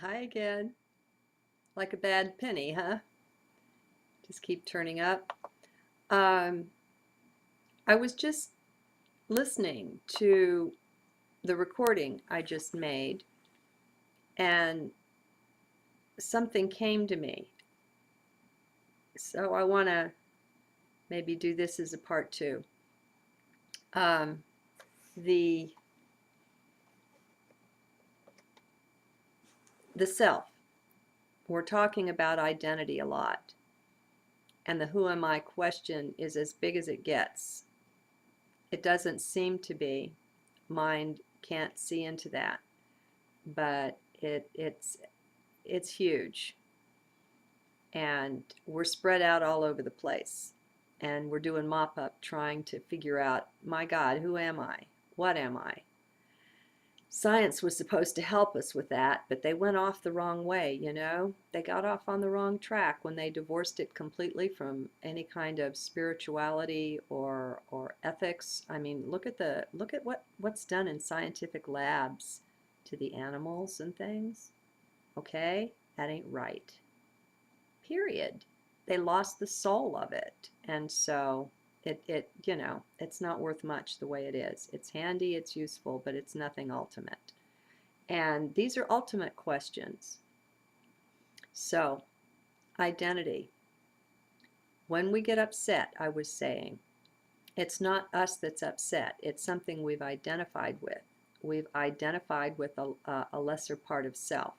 Hi again. Like a bad penny, huh? Just keep turning up. Um, I was just listening to the recording I just made, and something came to me. So I want to maybe do this as a part two. Um, the the self. We're talking about identity a lot, and the who am I question is as big as it gets. It doesn't seem to be. Mind can't see into that, but it's huge, and we're spread out all over the place, and we're doing mop-up trying to figure out, my God, who am I? What am I? Science was supposed to help us with that, but they went off the wrong way, you know? They got off on the wrong track when they divorced it completely from any kind of spirituality or ethics. I mean, look at what's done in scientific labs to the animals and things. Okay? That ain't right. Period. They lost the soul of it. And so it's not worth much the way it is. It's handy, it's useful, but it's nothing ultimate. And these are ultimate questions. So, identity. When we get upset, I was saying, it's not us that's upset. It's something we've identified with. We've identified with a lesser part of self.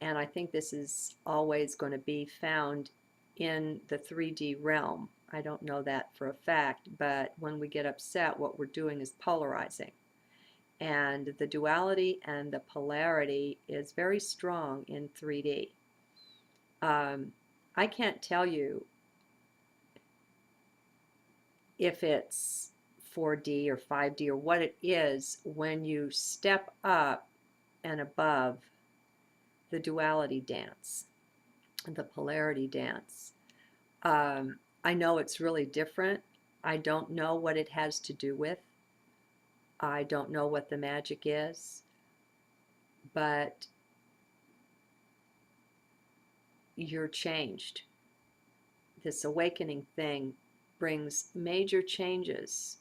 And I think this is always going to be found in the 3D realm. I don't know that for a fact, but when we get upset, what we're doing is polarizing. And the duality and the polarity is very strong in 3D. I can't tell you if it's 4D or 5D or what it is when you step up and above the duality dance, the polarity dance. I know it's really different. I don't know what it has to do with. I don't know what the magic is, but you're changed. This awakening thing brings major changes,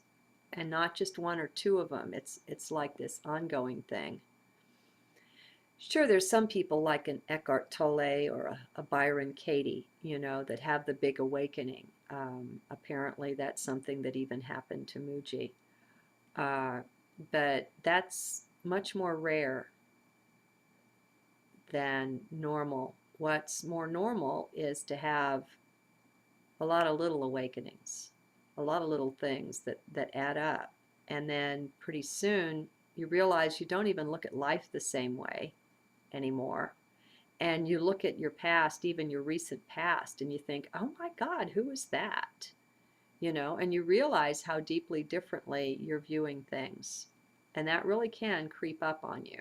and not just one or two of them. It's like this ongoing thing. Sure, there's some people like an Eckhart Tolle or a Byron Katie, that have the big awakening. Apparently, that's something that even happened to Muji. Uh, but that's much more rare than normal. What's more normal is to have a lot of little awakenings, a lot of little things that add up. And then pretty soon you realize you don't even look at life the same way anymore. And you look at your past, even your recent past, and you think, oh my God, who is that? And you realize how deeply differently you're viewing things. And that really can creep up on you.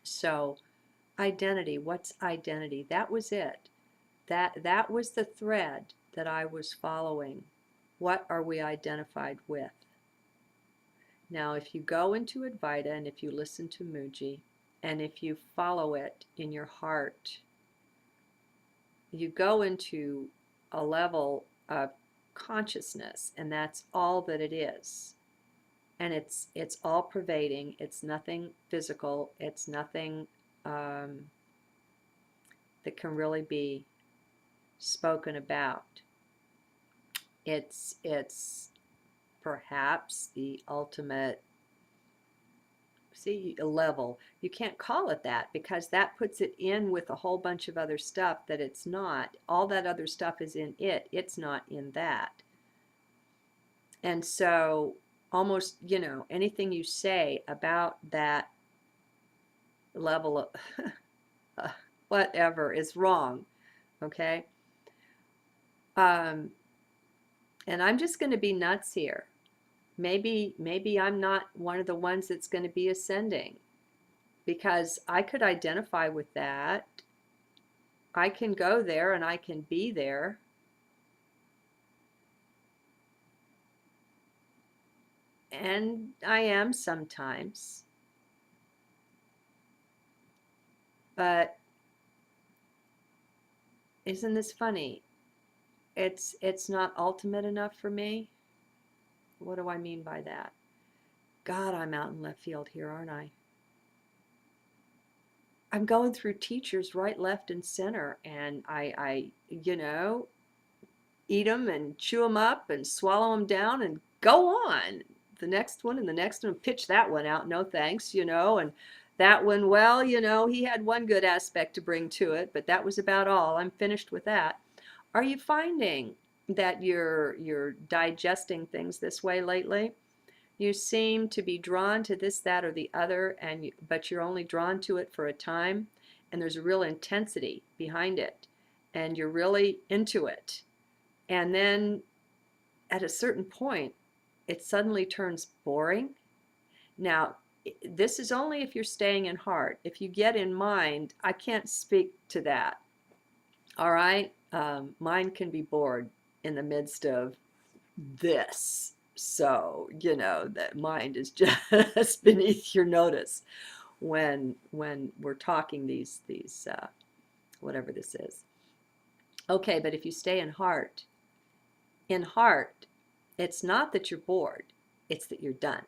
So, identity, what's identity? That was it. That was the thread that I was following. What are we identified with? Now, if you go into Advita and if you listen to Muji, and if you follow it in your heart, you go into a level of consciousness, and that's all that it is. And it's all pervading. It's nothing physical. It's nothing that can really be spoken about. It's perhaps the ultimate level. You can't call it that because that puts it in with a whole bunch of other stuff that it's not. All that other stuff is in it. It's not in that. And so almost, anything you say about that level of whatever is wrong. Okay? And I'm just going to be nuts here. Maybe I'm not one of the ones that's going to be ascending, because I could identify with that. I can go there and I can be there. And I am sometimes. But isn't this funny? It's not ultimate enough for me. What do I mean by that? God, I'm out in left field here, aren't I? I'm going through teachers right, left, and center, and I eat them and chew them up and swallow them down and go on. The next one and the next one, pitch that one out, no thanks, and that one, well, he had one good aspect to bring to it, but that was about all. I'm finished with that. Are you finding that you're digesting things this way lately? You seem to be drawn to this, that, or the other, but you're only drawn to it for a time, and there's a real intensity behind it, and you're really into it. And then at a certain point, it suddenly turns boring. Now, this is only if you're staying in heart. If you get in mind, I can't speak to that. All right? Mind can be bored in the midst of this. So, that mind is just beneath your notice when we're talking these whatever this is. Okay, but if you stay in heart, it's not that you're bored, it's that you're done.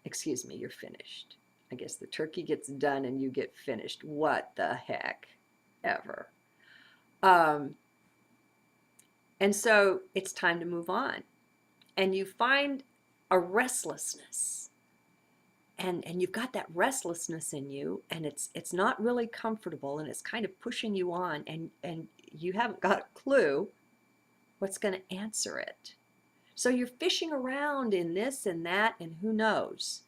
Excuse me, you're finished. I guess the turkey gets done and you get finished. What the heck ever. And so it's time to move on. And you find a restlessness. And you've got that restlessness in you, and it's not really comfortable, and it's kind of pushing you on, and you haven't got a clue what's going to answer it. So you're fishing around in this and that, and who knows.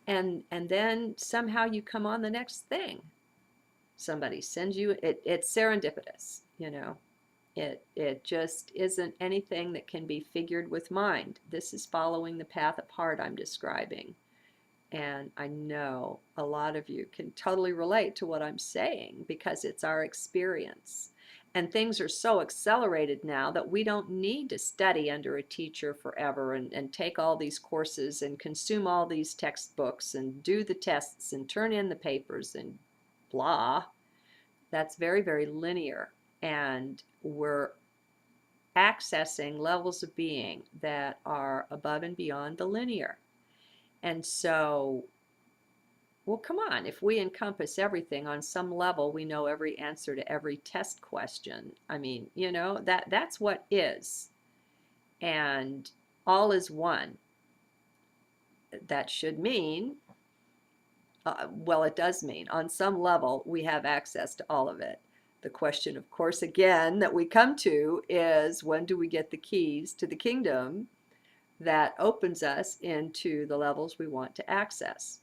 And then somehow you come on the next thing. Somebody sends you, it's serendipitous, It just isn't anything that can be figured with mind. This is following the path of heart I'm describing. And I know a lot of you can totally relate to what I'm saying because it's our experience. And things are so accelerated now that we don't need to study under a teacher forever and take all these courses and consume all these textbooks and do the tests and turn in the papers and blah. That's very, very linear. And we're accessing levels of being that are above and beyond the linear. And so, well, come on, if we encompass everything on some level, we know every answer to every test question. I mean, that's what is. And all is one. That should mean, well, it does mean, on some level, we have access to all of it. The question, of course, again, that we come to is, when do we get the keys to the kingdom that opens us into the levels we want to access?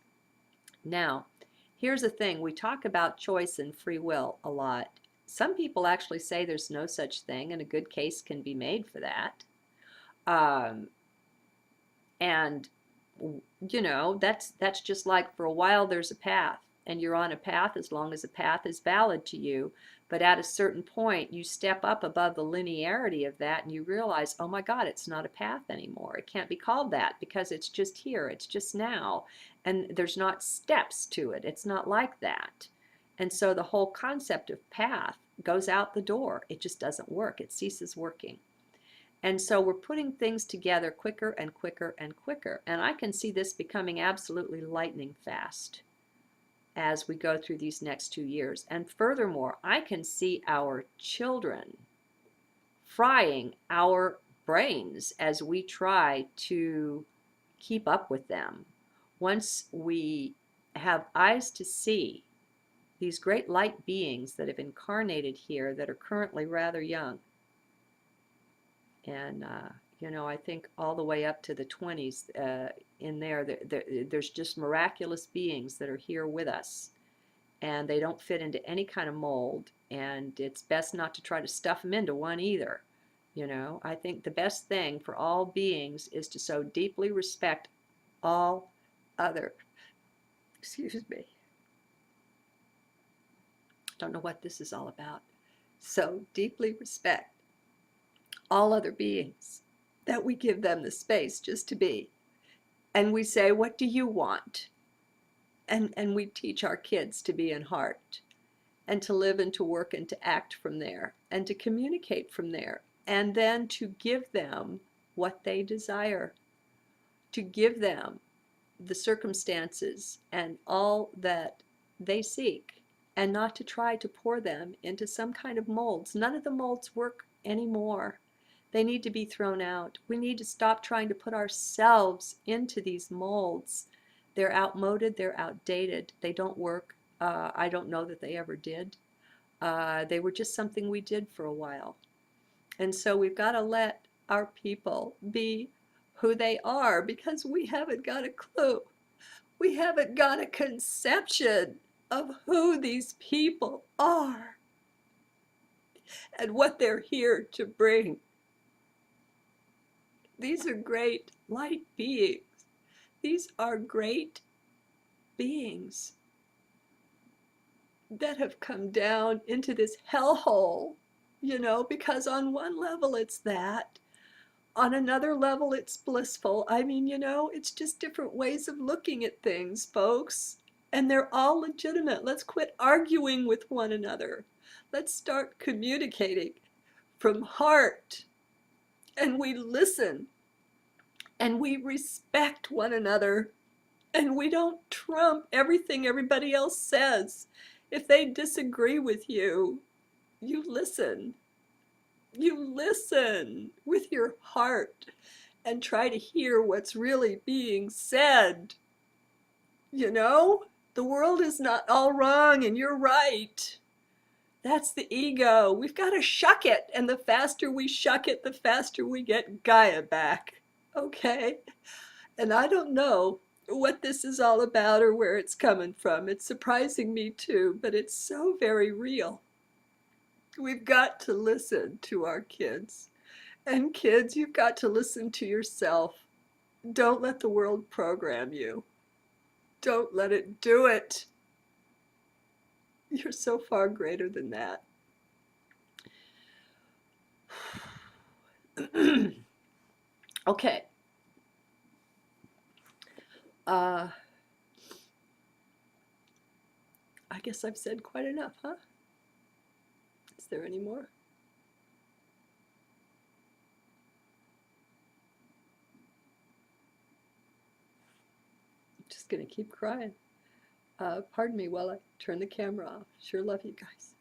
Now, here's the thing. We talk about choice and free will a lot. Some people actually say there's no such thing, and a good case can be made for that. And, that's just like, for a while there's a path, and you're on a path as long as the path is valid to you. But at a certain point, you step up above the linearity of that and you realize, oh my God, it's not a path anymore. It can't be called that because it's just here. It's just now. And there's not steps to it. It's not like that. And so the whole concept of path goes out the door. It just doesn't work. It ceases working. And so we're putting things together quicker and quicker and quicker. And I can see this becoming absolutely lightning fast as we go through these next 2 years. And furthermore, I can see our children frying our brains as we try to keep up with them. Once we have eyes to see these great light beings that have incarnated here that are currently rather young, and I think all the way up to the 20s in there's just miraculous beings that are here with us, and they don't fit into any kind of mold, and it's best not to try to stuff them into one either. I think the best thing for all beings is to so deeply respect all other, excuse me, don't know what this is all about, so deeply respect all other beings, that we give them the space just to be. And we say, what do you want? And we teach our kids to be in heart and to live and to work and to act from there and to communicate from there, and then to give them what they desire, to give them the circumstances and all that they seek, and not to try to pour them into some kind of molds. None of the molds work anymore. They need to be thrown out. We need to stop trying to put ourselves into these molds. They're outmoded, they're outdated, they don't work. I don't know that they ever did. They were just something we did for a while. And so we've got to let our people be who they are, because we haven't got a clue. We haven't got a conception of who these people are and what they're here to bring. These are great light beings. These are great beings that have come down into this hellhole, you know, because on one level it's that. On another level, it's blissful. I mean, you know, it's just different ways of looking at things, folks. And they're all legitimate. Let's quit arguing with one another. Let's start communicating from heart. And we listen. And we respect one another. And we don't trump everything everybody else says. If they disagree with you, you listen. You listen with your heart and try to hear what's really being said. You know, the world is not all wrong and you're right. That's the ego. We've got to shuck it, and the faster we shuck it, the faster we get Gaia back. Okay? And I don't know what this is all about or where it's coming from. It's surprising me too, but it's so very real. We've got to listen to our kids. And kids, you've got to listen to yourself. Don't let the world program you. Don't let it do it. You're so far greater than that. Okay. I guess I've said quite enough, huh? Is there any more? I'm just going to keep crying. Pardon me while I turn the camera off. Sure love you guys.